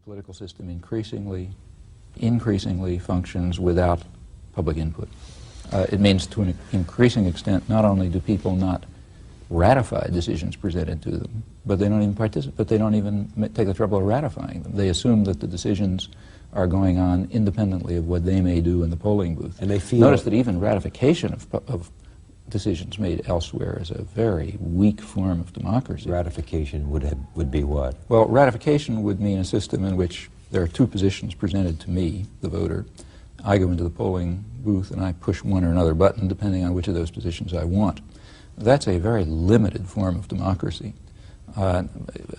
political system increasingly functions without public input. It means to an increasing extent not only do people not ratify decisions presented to them, but they don't even participate, they don't even take the trouble of ratifying them. They assume that the decisions are going on independently of what they may do in the polling booth. And they feel... Notice that even ratification of decisions made elsewhere is a very weak form of democracy. Ratification would be what? Well, ratification would mean a system in which there are two positions presented to me, the voter. I go into the polling booth and I push one or another button depending on which of those positions I want. That's a very limited form of democracy. A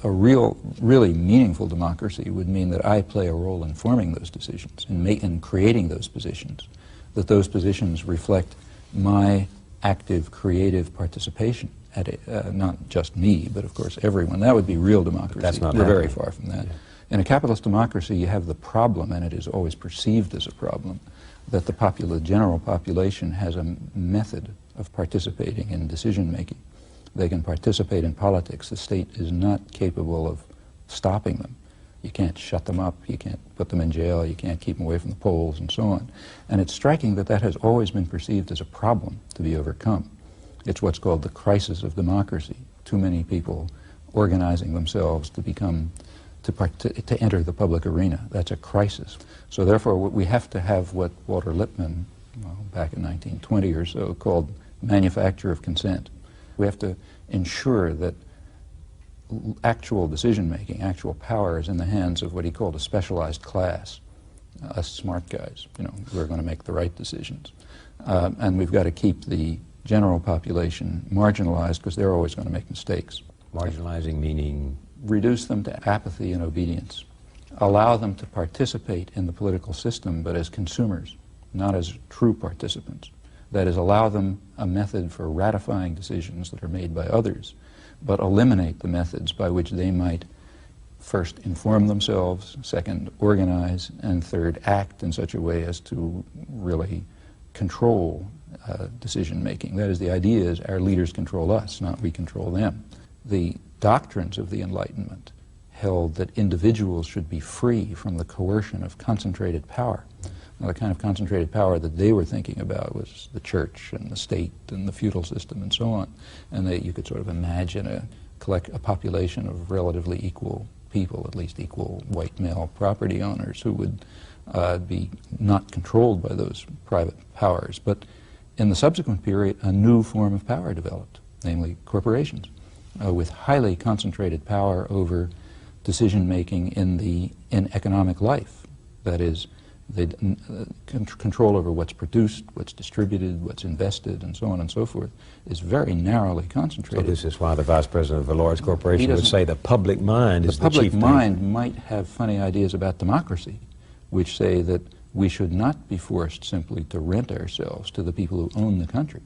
really meaningful democracy would mean that I play a role in forming those decisions, in creating those positions, that those positions reflect my active, creative participation at not just me, but of course everyone. That would be real democracy. That's not We're happening. very far from that. Yeah. In a capitalist democracy, you have the problem, and it is always perceived as a problem, that the general population has a method of participating in decision-making. They can participate in politics. The state is not capable of stopping them. You can't shut them up, you can't put them in jail, you can't keep them away from the polls, and so on. And it's striking that that has always been perceived as a problem to be overcome. It's what's called the crisis of democracy. Too many people organizing themselves to enter the public arena. That's a crisis. So therefore we have to have what Walter Lippmann, back in 1920 or so, called manufacture of consent. We have to ensure that actual decision-making, actual power is in the hands of what he called a specialized class, us smart guys, who are going to make the right decisions. And we've got to keep the general population marginalized because they're always going to make mistakes. Marginalizing meaning? Reduce them to apathy and obedience. Allow them to participate in the political system, but as consumers, not as true participants. That is, allow them a method for ratifying decisions that are made by others, but eliminate the methods by which they might first inform themselves, second organize, and third act in such a way as to really control decision-making. That is, the idea is our leaders control us, not we control them. The doctrines of the Enlightenment held that individuals should be free from the coercion of concentrated power. Now, the kind of concentrated power that they were thinking about was the church and the state and the feudal system and so on. And you could sort of imagine a population of relatively equal people, at least equal white male property owners, who would be not controlled by those private powers. But in the subsequent period, a new form of power developed, namely corporations, with highly concentrated power over decision-making in economic life. That is, they control over what's produced, what's distributed, what's invested, and so on and so forth, is very narrowly concentrated. So this is why the vice president of a large corporation would say the public mind is the chief thing. The public mind might have funny ideas about democracy, which say that we should not be forced simply to rent ourselves to the people who own the country,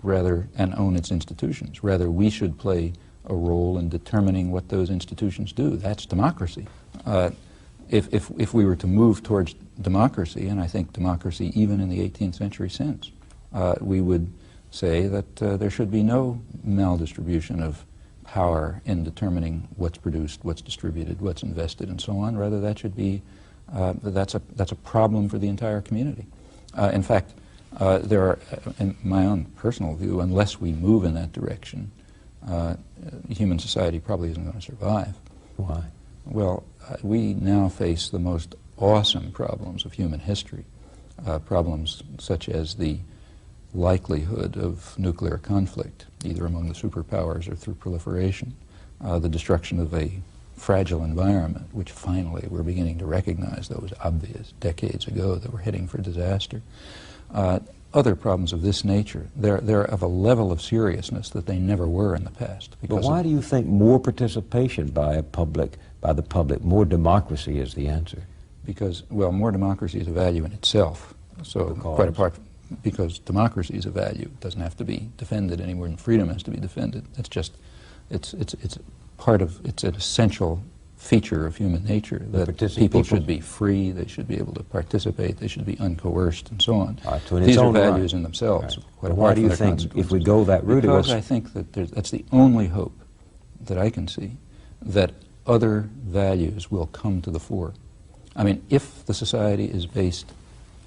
and own its institutions. Rather, we should play a role in determining what those institutions do. That's democracy. If we were to move towards democracy, and I think democracy even in the 18th century sense, we would say that there should be no maldistribution of power in determining what's produced, what's distributed, what's invested, and so on. Rather, that should be, that's a problem for the entire community. In fact, there are, in my own personal view, unless we move in that direction, human society probably isn't going to survive. Why? Well, we now face the most awesome problems of human history, problems such as the likelihood of nuclear conflict, either among the superpowers or through proliferation, the destruction of a fragile environment, which finally we're beginning to recognize that was obvious decades ago that we're heading for disaster. Other problems of this nature, they're of a level of seriousness that they never were in the past. But why do you think more participation by the public, more democracy is the answer? Because, well, more democracy is a value in itself. So quite apart from, because democracy is a value, it doesn't have to be defended any more than freedom has to be defended. It's just, it's an essential feature of human nature that people should be free, they should be able to participate, they should be uncoerced, and so on. These are values in themselves. Right. Why do you think, if we go that route, because I think that that's the only hope that I can see, that other values will come to the fore. I mean, if the society is based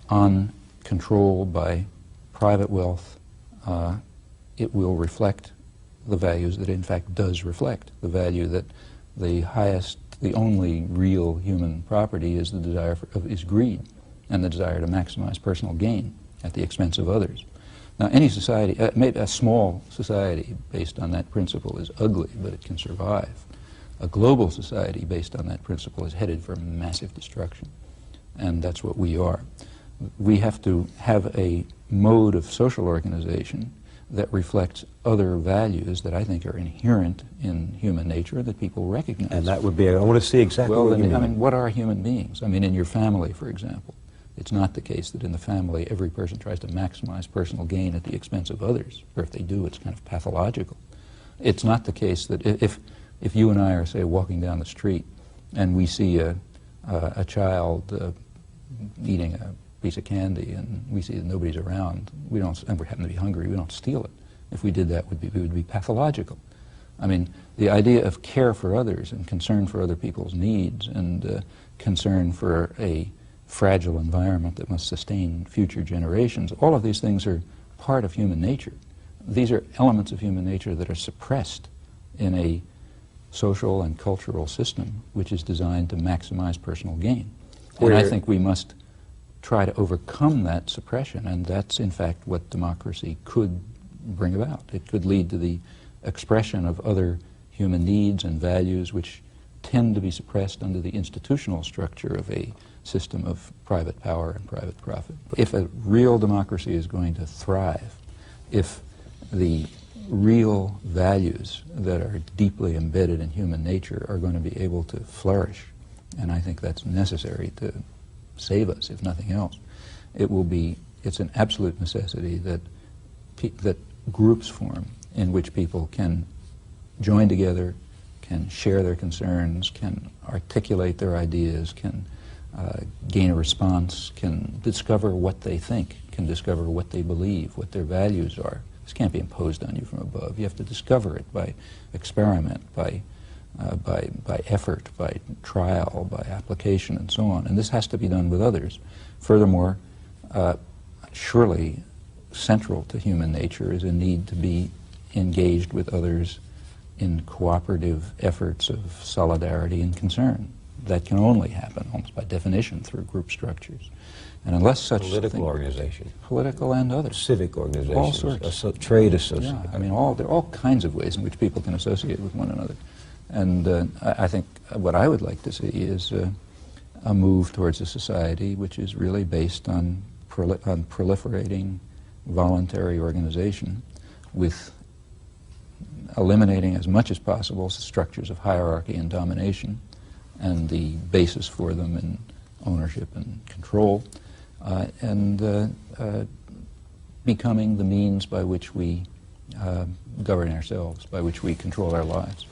on control by private wealth, it will reflect the values that it in fact does reflect. The value that the highest, the only real human property is the desire is greed, and the desire to maximize personal gain at the expense of others. Now, any society, maybe a small society based on that principle is ugly, but it can survive. A global society based on that principle is headed for massive destruction, and that's what we are. We have to have a mode of social organization that reflects other values that I think are inherent in human nature that people recognize. And that would be, I want to see exactly what you mean. I mean, what are human beings? I mean, in your family, for example, it's not the case that in the family every person tries to maximize personal gain at the expense of others, or if they do, it's kind of pathological. It's not the case that if you and I are, say, walking down the street and we see a child eating a piece of candy and we see that nobody's around, and we happen to be hungry, we don't steal it. If we did that, we would be pathological. I mean, the idea of care for others and concern for other people's needs and concern for a fragile environment that must sustain future generations, all of these things are part of human nature. These are elements of human nature that are suppressed in a social and cultural system which is designed to maximize personal gain. And I think we must try to overcome that suppression, and that's in fact what democracy could bring about. It could lead to the expression of other human needs and values which tend to be suppressed under the institutional structure of a system of private power and private profit. If a real democracy is going to thrive, if the real values that are deeply embedded in human nature are going to be able to flourish, and I think that's necessary to save us, if nothing else, it's an absolute necessity that groups form in which people can join together, can share their concerns, can articulate their ideas, can gain a response, can discover what they think, can discover what they believe, what their values are. This can't be imposed on you from above. You have to discover it by experiment, by effort, by trial, by application, and so on. And this has to be done with others. Furthermore, surely central to human nature is a need to be engaged with others in cooperative efforts of solidarity and concern. That can only happen, almost by definition, through group structures. And unless such political organization, political and others, civic organizations, all sorts, trade associations. Yeah, I mean, there are all kinds of ways in which people can associate with one another. And I think what I would like to see is a move towards a society which is really based on proliferating voluntary organization, with eliminating as much as possible structures of hierarchy and domination and the basis for them in ownership and control, and becoming the means by which we govern ourselves, by which we control our lives.